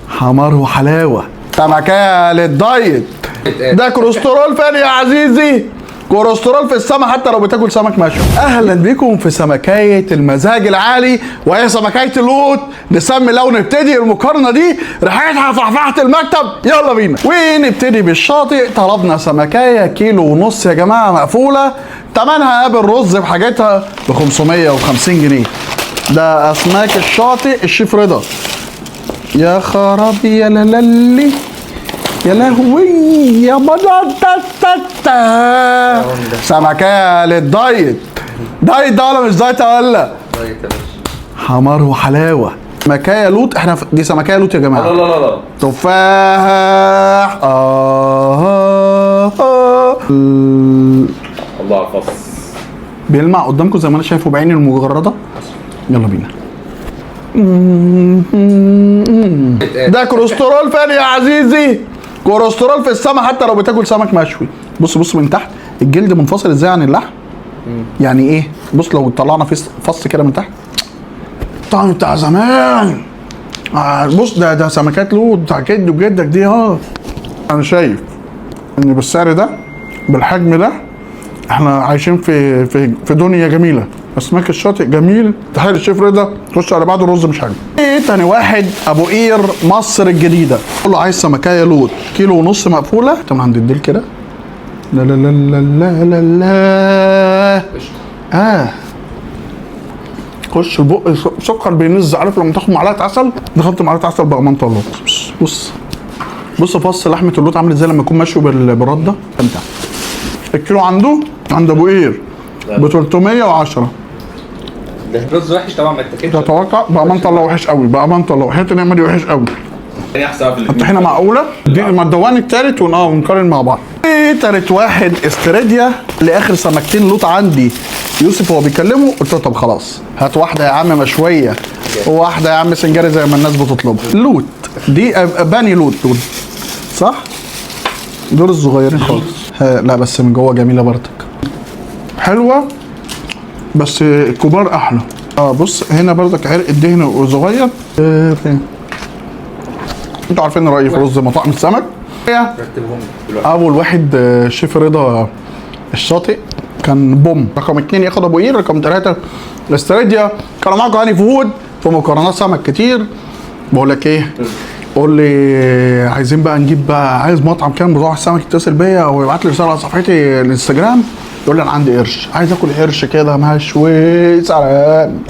حمار وحلاوه، سمكية للدايت. ده كوليسترول فين يا عزيزي؟ كوليسترول في السما حتى لو بتاكل سمك مشوي. اهلا بكم في سمكية المزاج العالي، وهي سمكية اللوت. نسمي لو نبتدي المقارنة دي ريحتها فحفحة المكتب. يلا بينا ونبتدي بالشاطئ. طلبنا سمكية كيلو ونص يا جماعة مقفولة، تمنها قابل رز بحاجتها ب 550 جنيه. ده اسماك الشاطئ الشيف رضا. يا خرابي يا لالي يا لهوي يا بطاطا. سمكية للدايت. دايت ده ولا مش دايت ولا؟ دايت يا باشا. حمار وحلاوة. سمكية لوت. احنا دي سمكية لوت يا جماعة. لا لا لا لا. تفاح. الله على الفص. بيلمع قدامكم زي ما انا شايفه بعيني المجردة. يلا بينا. ده كوليسترول فين يا عزيزي؟ كوليسترول في السما حتى لو بتاكل سمك مشوي. بص بص من تحت الجلد منفصل ازاي عن اللحم. يعني ايه؟ بص لو طلعنا فص كده من تحت طعم بتاع زمان. بص ده سمكات لوت بتاع جدي وجدك دي. انا شايف ان بالسعر ده بالحجم ده احنا عايشين في دنيا جميله. اسماك الشاطئ جميل. تحيه الشيف رضا. خش على بعض الرز مش حلو. تاني واحد ابو قير مصر الجديده. قول له عايز سمكايه لوت كيلو ونص مقفوله. طبعا عند الديل كده. لا لا لا لا لا لا. خش البق سكر بينز. عارف لما تاخد معلقه عسل؟ دخلت معلقه عسل بقى منطقه اللوت. بص فص لحمه اللوت عامل ازاي لما يكون مشوي بالرده. استمتع. الكيلو عند ابو قير ب 310. ده رز وحش طبعا ما اتاكلش. تتوقع بأمانة الله وحش قوي. بأمانة الله وحياة النعمة دي وحش قوي. تاني احسن في الطحينة معقولة. دي المدواني التالت ونقارن مع بعض. تالت واحد استريديا. لاخر سمكتين لوت عندي يوسف هو بيكلمه قلت له طب خلاص هات واحدة يا عم مشوية وواحدة يا عم سنجاري زي ما الناس بتطلبها. لوت دي باني لوت دول صح؟ دول الصغيرين خالص. لا بس من جوه جميلة برضك. حلوة بس الكبار احلى. بص هنا برضك عرق الدهن صغير. فين؟ انتوا عارفين رايي في رز مطاعم السمك. رتبهم دلوقتي. اول واحد شيف رضا الشاطئ كان بوم. رقم 2 ياخد ابو قير. رقم 3 الاستريديا. كانوا معاكم هاني فود في مقارنات سمك كتير. بقول لك ايه؟ قول لي عايزين بقى نجيب بقى عايز مطعم كان بتوع السمك يتصل بيا او يبعت لي رساله على صفحتي الانستجرام يقول لي انا عندي قرش عايز اكل قرش كده مشوي. سلام.